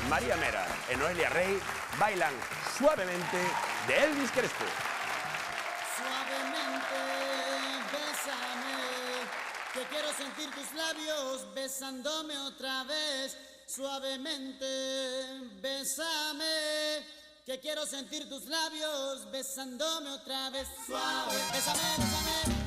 María Mera y Noelia Rey bailan Suavemente de Elvis Crespo. Suavemente, bésame, que quiero sentir tus labios besándome otra vez. Suavemente, bésame, que quiero sentir tus labios besándome otra vez. Suave, bésame, bésame.